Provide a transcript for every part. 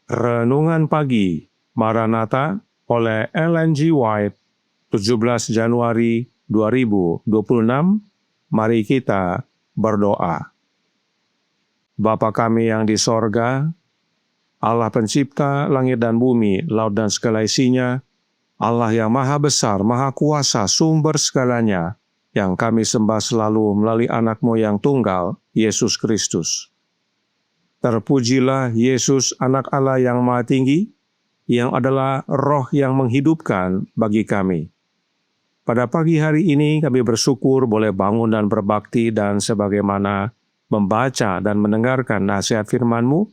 Renungan Pagi Maranatha oleh Ellen G. White, 17 Januari 2026. Mari kita berdoa. Bapa kami yang di sorga, Allah pencipta langit dan bumi, laut dan segala isinya, Allah yang maha besar, maha kuasa, sumber segalanya, yang kami sembah selalu melalui anak-Mu yang tunggal, Yesus Kristus. Terpujilah Yesus, anak Allah yang maha tinggi, yang adalah roh yang menghidupkan bagi kami. Pada pagi hari ini kami bersyukur boleh bangun dan berbakti, dan sebagaimana membaca dan mendengarkan nasihat firman-Mu,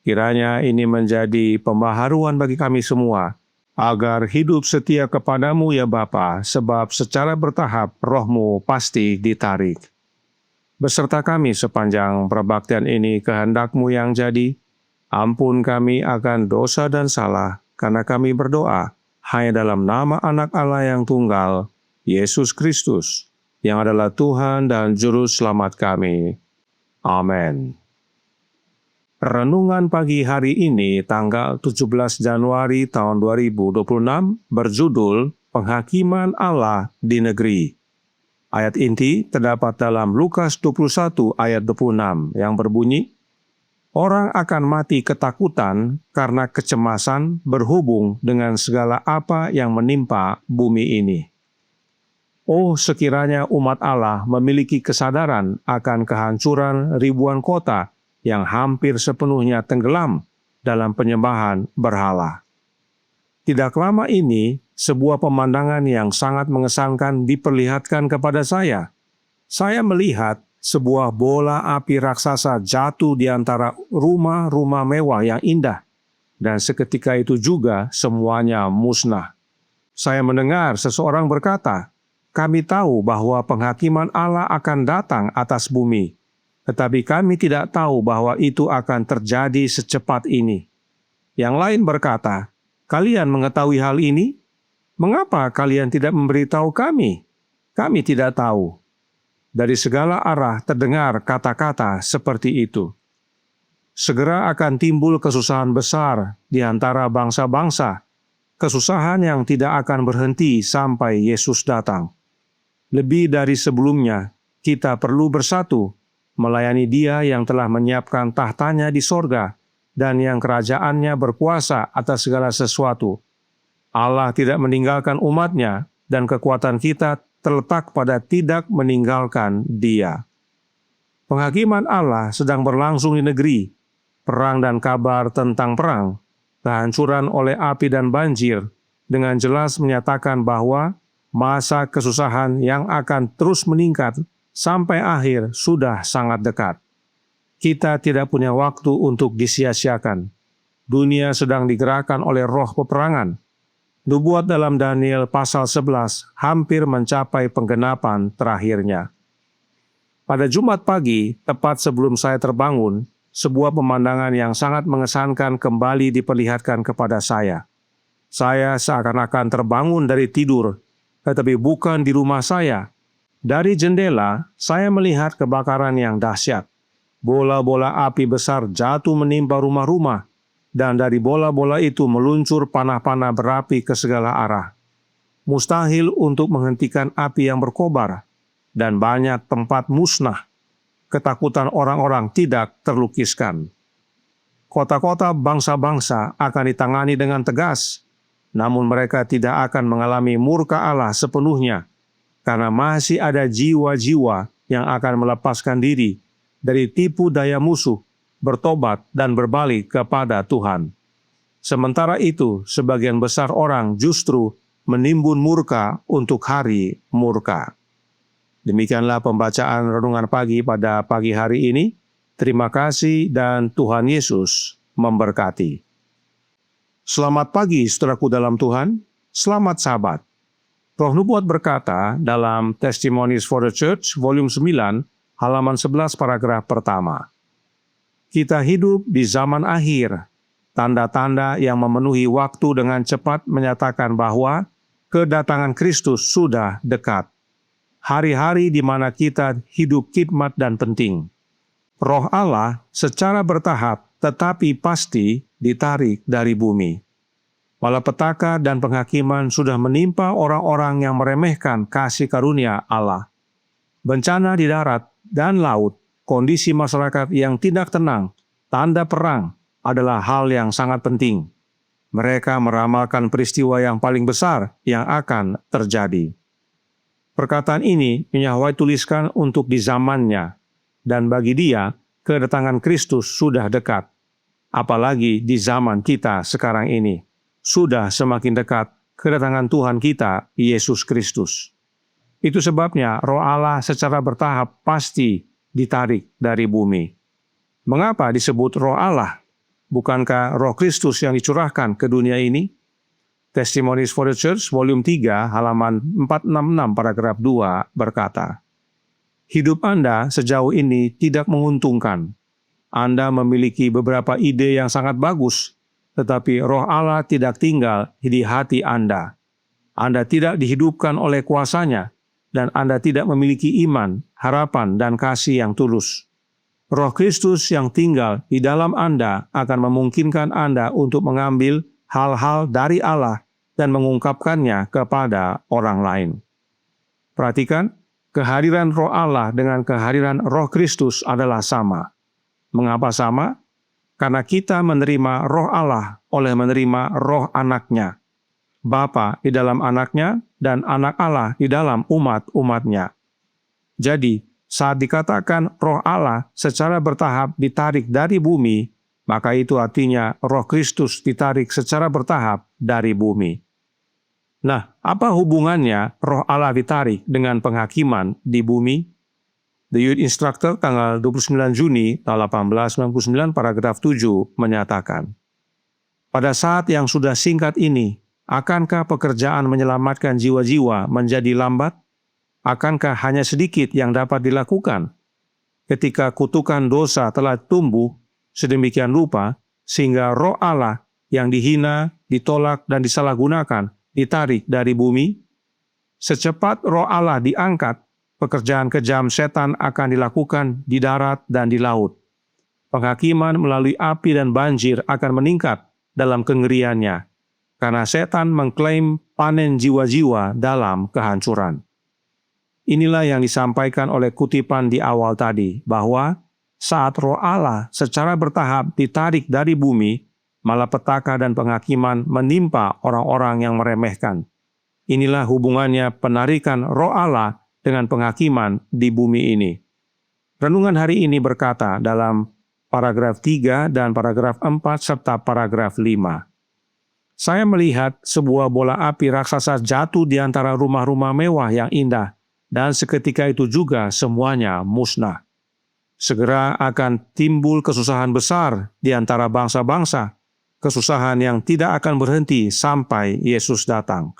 kiranya ini menjadi pembaharuan bagi kami semua, agar hidup setia kepadamu ya Bapa, sebab secara bertahap roh-Mu pasti ditarik. Beserta kami sepanjang perbaktian ini, kehendak-Mu yang jadi. Ampun kami akan dosa dan salah, karena kami berdoa hanya dalam nama anak Allah yang tunggal, Yesus Kristus, yang adalah Tuhan dan Juru Selamat kami. Amin. Renungan pagi hari ini, tanggal 17 Januari tahun 2026, berjudul Penghakiman Allah di Negeri. Ayat inti terdapat dalam Lukas 21 ayat 26 yang berbunyi, "Orang akan mati ketakutan karena kecemasan berhubung dengan segala apa yang menimpa bumi ini." Oh, sekiranya umat Allah memiliki kesadaran akan kehancuran ribuan kota yang hampir sepenuhnya tenggelam dalam penyembahan berhala. Tidak lama ini, sebuah pemandangan yang sangat mengesankan diperlihatkan kepada saya. Saya melihat sebuah bola api raksasa jatuh di antara rumah-rumah mewah yang indah, dan seketika itu juga semuanya musnah. Saya mendengar seseorang berkata, "Kami tahu bahwa penghakiman Allah akan datang atas bumi, tetapi kami tidak tahu bahwa itu akan terjadi secepat ini." Yang lain berkata, "Kalian mengetahui hal ini? Mengapa kalian tidak memberitahu kami? Kami tidak tahu." Dari segala arah terdengar kata-kata seperti itu. Segera akan timbul kesusahan besar di antara bangsa-bangsa, kesusahan yang tidak akan berhenti sampai Yesus datang. Lebih dari sebelumnya, kita perlu bersatu, melayani Dia yang telah menyiapkan tahtanya di sorga, dan yang kerajaannya berkuasa atas segala sesuatu. Allah tidak meninggalkan umat-Nya, dan kekuatan kita terletak pada tidak meninggalkan Dia. Penghakiman Allah sedang berlangsung di negeri, perang dan kabar tentang perang, kehancuran oleh api dan banjir, dengan jelas menyatakan bahwa masa kesusahan yang akan terus meningkat sampai akhir sudah sangat dekat. Kita tidak punya waktu untuk disia-siakan. Dunia sedang digerakkan oleh roh peperangan. Nubuat dalam Daniel pasal 11 hampir mencapai penggenapan terakhirnya. Pada Jumat pagi, tepat sebelum saya terbangun, sebuah pemandangan yang sangat mengesankan kembali diperlihatkan kepada saya. Saya seakan-akan terbangun dari tidur, tetapi bukan di rumah saya. Dari jendela, saya melihat kebakaran yang dahsyat. Bola-bola api besar jatuh menimpa rumah-rumah, dan dari bola-bola itu meluncur panah-panah berapi ke segala arah. Mustahil untuk menghentikan api yang berkobar, dan banyak tempat musnah. Ketakutan orang-orang tidak terlukiskan. Kota-kota bangsa-bangsa akan ditangani dengan tegas, namun mereka tidak akan mengalami murka Allah sepenuhnya, karena masih ada jiwa-jiwa yang akan melepaskan diri dari tipu daya musuh, bertobat dan berbalik kepada Tuhan. Sementara itu, sebagian besar orang justru menimbun murka untuk hari murka. Demikianlah pembacaan renungan pagi pada pagi hari ini. Terima kasih dan Tuhan Yesus memberkati. Selamat pagi saudaraku dalam Tuhan, selamat Sabat. Roh Nubuat berkata dalam Testimonies for the Church, volume 9, halaman 11 paragraf pertama. Kita hidup di zaman akhir. Tanda-tanda yang memenuhi waktu dengan cepat menyatakan bahwa kedatangan Kristus sudah dekat. Hari-hari di mana kita hidup khidmat dan penting. Roh Allah secara bertahap tetapi pasti ditarik dari bumi. Malapetaka dan penghakiman sudah menimpa orang-orang yang meremehkan kasih karunia Allah. Bencana di darat dan laut, kondisi masyarakat yang tidak tenang, tanda perang adalah hal yang sangat penting. Mereka meramalkan peristiwa yang paling besar yang akan terjadi. Perkataan ini Nyonya White tuliskan untuk di zamannya, dan bagi dia, kedatangan Kristus sudah dekat. Apalagi di zaman kita sekarang ini, sudah semakin dekat kedatangan Tuhan kita, Yesus Kristus. Itu sebabnya Roh Allah secara bertahap pasti ditarik dari bumi. Mengapa disebut Roh Allah? Bukankah Roh Kristus yang dicurahkan ke dunia ini? Testimonies for the Church, volume 3, halaman 466, paragraf 2, berkata, hidup Anda sejauh ini tidak menguntungkan. Anda memiliki beberapa ide yang sangat bagus, tetapi Roh Allah tidak tinggal di hati Anda. Anda tidak dihidupkan oleh kuasanya, dan Anda tidak memiliki iman, harapan, dan kasih yang tulus. Roh Kristus yang tinggal di dalam Anda akan memungkinkan Anda untuk mengambil hal-hal dari Allah dan mengungkapkannya kepada orang lain. Perhatikan, kehadiran Roh Allah dengan kehadiran Roh Kristus adalah sama. Mengapa sama? Karena kita menerima Roh Allah oleh menerima Roh Anaknya. Bapa di dalam Anaknya dan Anak Allah di dalam umat-umatnya. Jadi, saat dikatakan Roh Allah secara bertahap ditarik dari bumi, maka itu artinya Roh Kristus ditarik secara bertahap dari bumi. Nah, apa hubungannya Roh Allah ditarik dengan penghakiman di bumi? The Youth Instructor tanggal 29 Juni tahun 1899 paragraf 7 menyatakan, pada saat yang sudah singkat ini, akankah pekerjaan menyelamatkan jiwa-jiwa menjadi lambat? Akankah hanya sedikit yang dapat dilakukan? Ketika kutukan dosa telah tumbuh sedemikian rupa, sehingga Roh Allah yang dihina, ditolak, dan disalahgunakan ditarik dari bumi, secepat Roh Allah diangkat, pekerjaan kejam setan akan dilakukan di darat dan di laut. Penghakiman melalui api dan banjir akan meningkat dalam kengeriannya, karena setan mengklaim panen jiwa-jiwa dalam kehancuran. Inilah yang disampaikan oleh kutipan di awal tadi, bahwa saat Roh Allah secara bertahap ditarik dari bumi, malapetaka dan penghakiman menimpa orang-orang yang meremehkan. Inilah hubungannya penarikan Roh Allah dengan penghakiman di bumi ini. Renungan hari ini berkata dalam paragraf 3 dan paragraf 4 serta paragraf 5. Saya melihat sebuah bola api raksasa jatuh di antara rumah-rumah mewah yang indah, dan seketika itu juga semuanya musnah. Segera akan timbul kesusahan besar di antara bangsa-bangsa, kesusahan yang tidak akan berhenti sampai Yesus datang.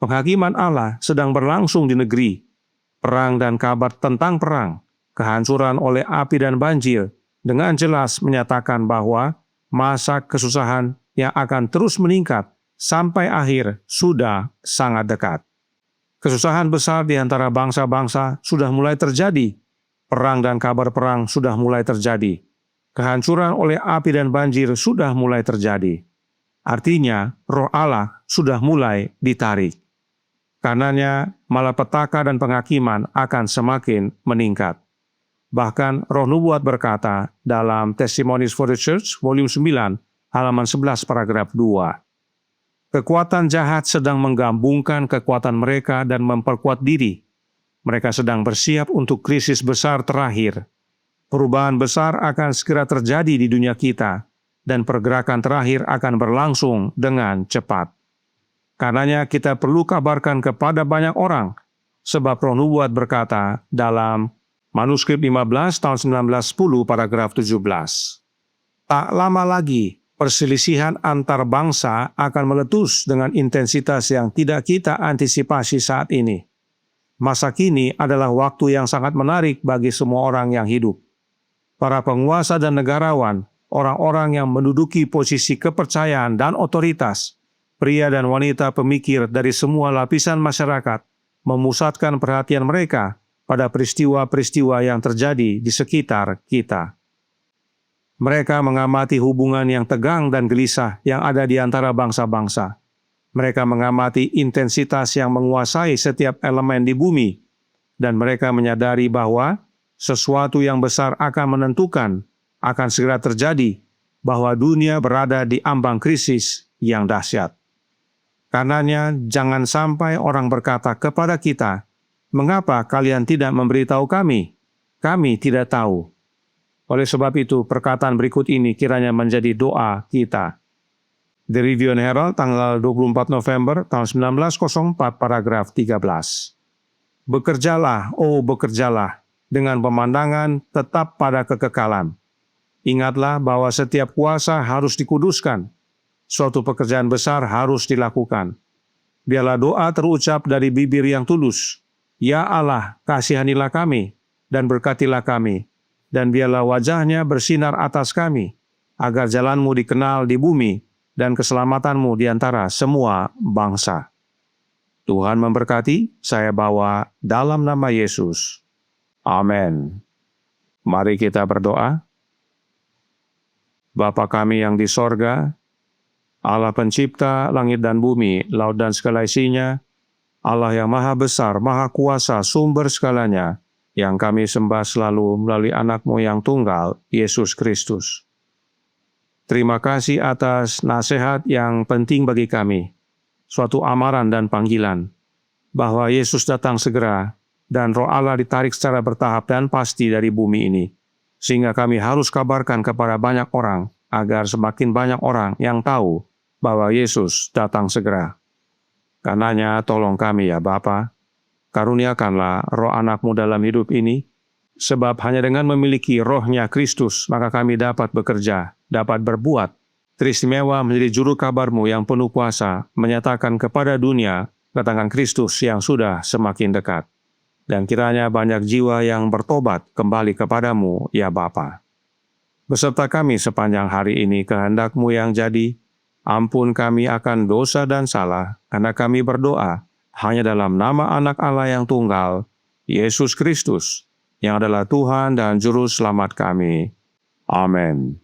Penghakiman Allah sedang berlangsung di negeri. Perang dan kabar tentang perang, kehancuran oleh api dan banjir, dengan jelas menyatakan bahwa masa kesusahan yang akan terus meningkat sampai akhir sudah sangat dekat. Kesusahan besar di antara bangsa-bangsa sudah mulai terjadi. Perang dan kabar perang sudah mulai terjadi. Kehancuran oleh api dan banjir sudah mulai terjadi. Artinya, Roh Allah sudah mulai ditarik. Karenanya, malapetaka dan penghakiman akan semakin meningkat. Bahkan Roh Nubuat berkata dalam Testimonies for the Church, volume 9, halaman 11, paragraf 2. Kekuatan jahat sedang menggabungkan kekuatan mereka dan memperkuat diri. Mereka sedang bersiap untuk krisis besar terakhir. Perubahan besar akan segera terjadi di dunia kita, dan pergerakan terakhir akan berlangsung dengan cepat. Karenanya kita perlu kabarkan kepada banyak orang, sebab Roh Nubuat berkata dalam manuskrip 15 tahun 1910 paragraf 17. Tak lama lagi, perselisihan antar bangsa akan meletus dengan intensitas yang tidak kita antisipasi saat ini. Masa kini adalah waktu yang sangat menarik bagi semua orang yang hidup. Para penguasa dan negarawan, orang-orang yang menduduki posisi kepercayaan dan otoritas, pria dan wanita pemikir dari semua lapisan masyarakat memusatkan perhatian mereka pada peristiwa-peristiwa yang terjadi di sekitar kita. Mereka mengamati hubungan yang tegang dan gelisah yang ada di antara bangsa-bangsa. Mereka mengamati intensitas yang menguasai setiap elemen di bumi, dan mereka menyadari bahwa sesuatu yang besar akan menentukan, akan segera terjadi, bahwa dunia berada di ambang krisis yang dahsyat. Karenanya, jangan sampai orang berkata kepada kita, "Mengapa kalian tidak memberitahu kami? Kami tidak tahu." Oleh sebab itu, perkataan berikut ini kiranya menjadi doa kita. The Review and Herald, tanggal 24 November tahun 1904, paragraf 13. Bekerjalah, oh bekerjalah, dengan pemandangan tetap pada kekekalan. Ingatlah bahwa setiap kuasa harus dikuduskan. Suatu pekerjaan besar harus dilakukan. Biarlah doa terucap dari bibir yang tulus. Ya Allah, kasihanilah kami, dan berkatilah kami, dan biarlah wajahnya bersinar atas kami, agar jalanmu dikenal di bumi, dan keselamatanmu di antara semua bangsa. Tuhan memberkati, saya bawa dalam nama Yesus. Amin. Mari kita berdoa. Bapa kami yang di sorga, Allah pencipta langit dan bumi, laut dan segala isinya, Allah yang maha besar, maha kuasa, sumber segalanya, yang kami sembah selalu melalui anak-Mu yang tunggal, Yesus Kristus. Terima kasih atas nasihat yang penting bagi kami, suatu amaran dan panggilan, bahwa Yesus datang segera, dan Roh Allah ditarik secara bertahap dan pasti dari bumi ini, sehingga kami harus kabarkan kepada banyak orang, agar semakin banyak orang yang tahu bahwa Yesus datang segera. Karenanya tolong kami ya Bapa, karuniakanlah Roh anak-Mu dalam hidup ini, sebab hanya dengan memiliki rohnya Kristus, maka kami dapat bekerja, dapat berbuat, teristimewa menjadi juru kabar-Mu yang penuh kuasa, menyatakan kepada dunia kedatangan Kristus yang sudah semakin dekat. Dan kiranya banyak jiwa yang bertobat kembali kepadamu, ya Bapa. Beserta kami sepanjang hari ini kehendak-Mu yang jadi, ampun kami akan dosa dan salah, karena kami berdoa hanya dalam nama Anak Allah yang tunggal, Yesus Kristus, yang adalah Tuhan dan Juru Selamat kami. Amin.